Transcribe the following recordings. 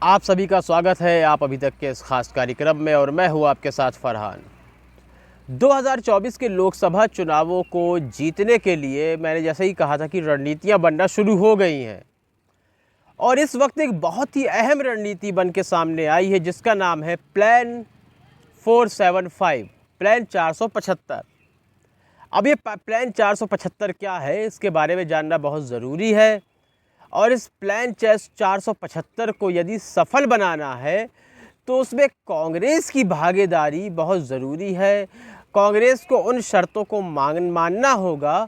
आप सभी का स्वागत है आप अभी तक के इस खास कार्यक्रम में और मैं हूँ आपके साथ फरहान। 2024 के लोकसभा चुनावों को जीतने के लिए मैंने जैसे ही कहा था कि रणनीतियाँ बनना शुरू हो गई हैं और इस वक्त एक बहुत ही अहम रणनीति बन के सामने आई है जिसका नाम है प्लान 475, प्लान 475। अब ये प्लान 475 क्या है इसके बारे में जानना बहुत ज़रूरी है और इस प्लान 475 को यदि सफल बनाना है तो उसमें कांग्रेस की भागीदारी बहुत ज़रूरी है। कांग्रेस को उन शर्तों को मानना होगा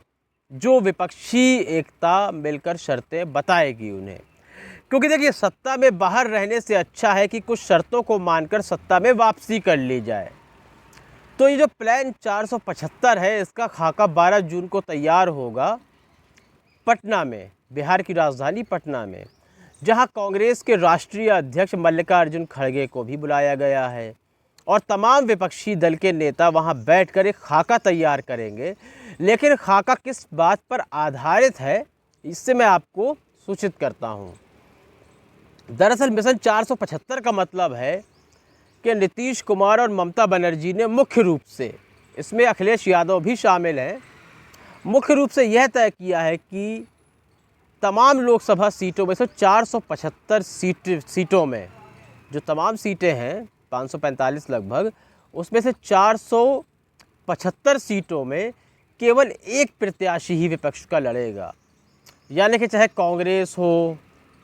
जो विपक्षी एकता मिलकर शर्तें बताएगी उन्हें, क्योंकि देखिए सत्ता में बाहर रहने से अच्छा है कि कुछ शर्तों को मानकर सत्ता में वापसी कर ली जाए। तो ये जो प्लान 475 है इसका खाका 12 जून को तैयार होगा पटना में, बिहार की राजधानी पटना में, जहां कांग्रेस के राष्ट्रीय अध्यक्ष मल्लिकार्जुन खड़गे को भी बुलाया गया है और तमाम विपक्षी दल के नेता वहां बैठकर एक खाका तैयार करेंगे। लेकिन खाका किस बात पर आधारित है इससे मैं आपको सूचित करता हूं। दरअसल मिशन 475 का मतलब है कि नीतीश कुमार और ममता बनर्जी ने मुख्य रूप से, इसमें अखिलेश यादव भी शामिल हैं, मुख्य रूप से यह तय किया है कि तमाम लोकसभा सीटों में से 475 सीटों में जो तमाम सीटें हैं 545 लगभग, उसमें से 475 सीटों में केवल एक प्रत्याशी ही विपक्ष का लड़ेगा। यानी कि चाहे कांग्रेस हो,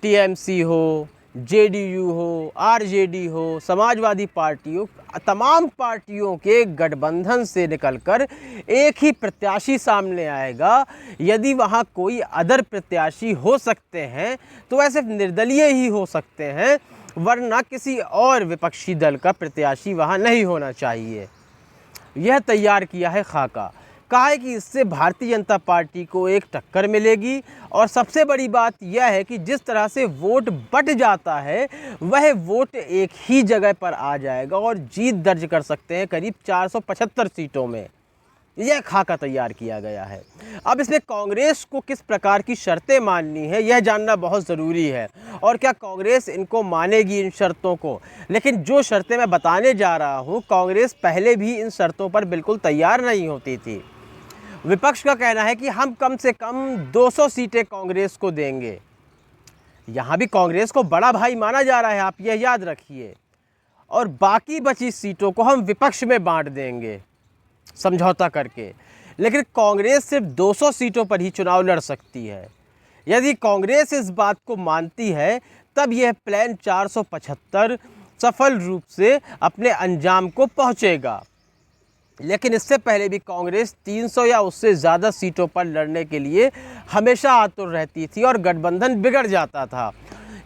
टीएमसी हो, जेडीयू हो, आरजेडी हो, समाजवादी पार्टी हो, तमाम पार्टियों के गठबंधन से निकलकर एक ही प्रत्याशी सामने आएगा। यदि वहाँ कोई अदर प्रत्याशी हो सकते हैं तो वह सिर्फ निर्दलीय ही हो सकते हैं, वरना किसी और विपक्षी दल का प्रत्याशी वहाँ नहीं होना चाहिए। यह तैयार किया है खाका। कहा है कि इससे भारतीय जनता पार्टी को एक टक्कर मिलेगी और सबसे बड़ी बात यह है कि जिस तरह से वोट बट जाता है वह वोट एक ही जगह पर आ जाएगा और जीत दर्ज कर सकते हैं करीब 475 सीटों में। यह खाका तैयार किया गया है। अब इसमें कांग्रेस को किस प्रकार की शर्तें माननी है यह जानना बहुत ज़रूरी है और क्या कांग्रेस इनको मानेगी इन शर्तों को। लेकिन जो शर्तें मैं बताने जा रहा हूँ, कांग्रेस पहले भी इन शर्तों पर बिल्कुल तैयार नहीं होती थी। विपक्ष का कहना है कि हम कम से कम 200 सीटें कांग्रेस को देंगे। यहाँ भी कांग्रेस को बड़ा भाई माना जा रहा है, आप यह याद रखिए, और बाकी बची सीटों को हम विपक्ष में बांट देंगे समझौता करके। लेकिन कांग्रेस सिर्फ 200 सीटों पर ही चुनाव लड़ सकती है। यदि कांग्रेस इस बात को मानती है तब यह प्लान 475 सफल रूप से अपने अंजाम को पहुँचेगा। लेकिन इससे पहले भी कांग्रेस 300 या उससे ज़्यादा सीटों पर लड़ने के लिए हमेशा आतुर रहती थी और गठबंधन बिगड़ जाता था।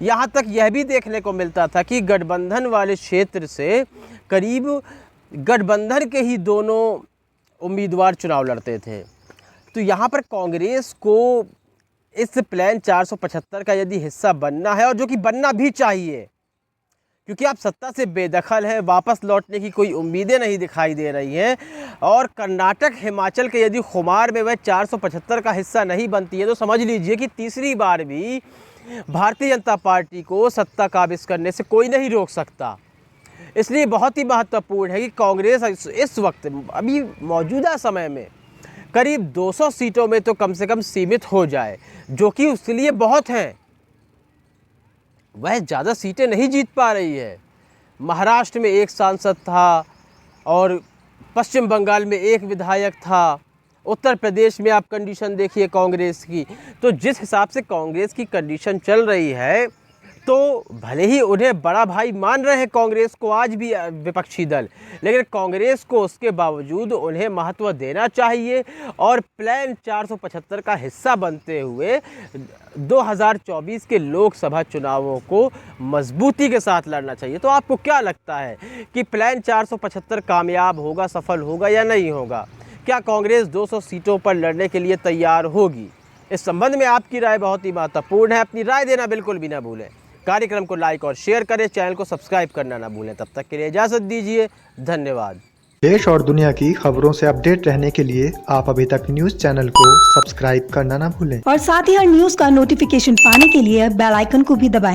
यहाँ तक यह भी देखने को मिलता था कि गठबंधन वाले क्षेत्र से करीब गठबंधन के ही दोनों उम्मीदवार चुनाव लड़ते थे। तो यहाँ पर कांग्रेस को इस प्लान 475 का यदि हिस्सा बनना है, और जो कि बनना भी चाहिए क्योंकि आप सत्ता से बेदखल हैं, वापस लौटने की कोई उम्मीदें नहीं दिखाई दे रही हैं, और कर्नाटक हिमाचल के यदि खुमार में वह 475 का हिस्सा नहीं बनती है तो समझ लीजिए कि तीसरी बार भी भारतीय जनता पार्टी को सत्ता काबिज करने से कोई नहीं रोक सकता। इसलिए बहुत ही महत्वपूर्ण है कि कांग्रेस इस वक्त अभी मौजूदा समय में करीब 200 सीटों में तो कम से कम सीमित हो जाए, जो कि उसके लिए बहुत हैं। वह ज़्यादा सीटें नहीं जीत पा रही है। महाराष्ट्र में एक सांसद था और पश्चिम बंगाल में एक विधायक था। उत्तर प्रदेश में आप कंडीशन देखिए कांग्रेस की। तो जिस हिसाब से कांग्रेस की कंडीशन चल रही है तो भले ही उन्हें बड़ा भाई मान रहे हैं कांग्रेस को आज भी विपक्षी दल, लेकिन कांग्रेस को उसके बावजूद उन्हें महत्व देना चाहिए और प्लान 475 का हिस्सा बनते हुए 2024 के लोकसभा चुनावों को मजबूती के साथ लड़ना चाहिए। तो आपको क्या लगता है कि प्लान 475 कामयाब होगा, सफल होगा या नहीं होगा? क्या कांग्रेस 200 सीटों पर लड़ने के लिए तैयार होगी? इस संबंध में आपकी राय बहुत ही महत्वपूर्ण है। अपनी राय देना बिल्कुल भी ना भूलें। कार्यक्रम को लाइक और शेयर करें, चैनल को सब्सक्राइब करना ना भूलें। तब तक के लिए इजाज़त दीजिए, धन्यवाद। देश और दुनिया की खबरों से अपडेट रहने के लिए आप अभी तक न्यूज चैनल को सब्सक्राइब करना ना भूलें और साथ ही हर न्यूज का नोटिफिकेशन पाने के लिए बेल आइकन को भी दबाएं।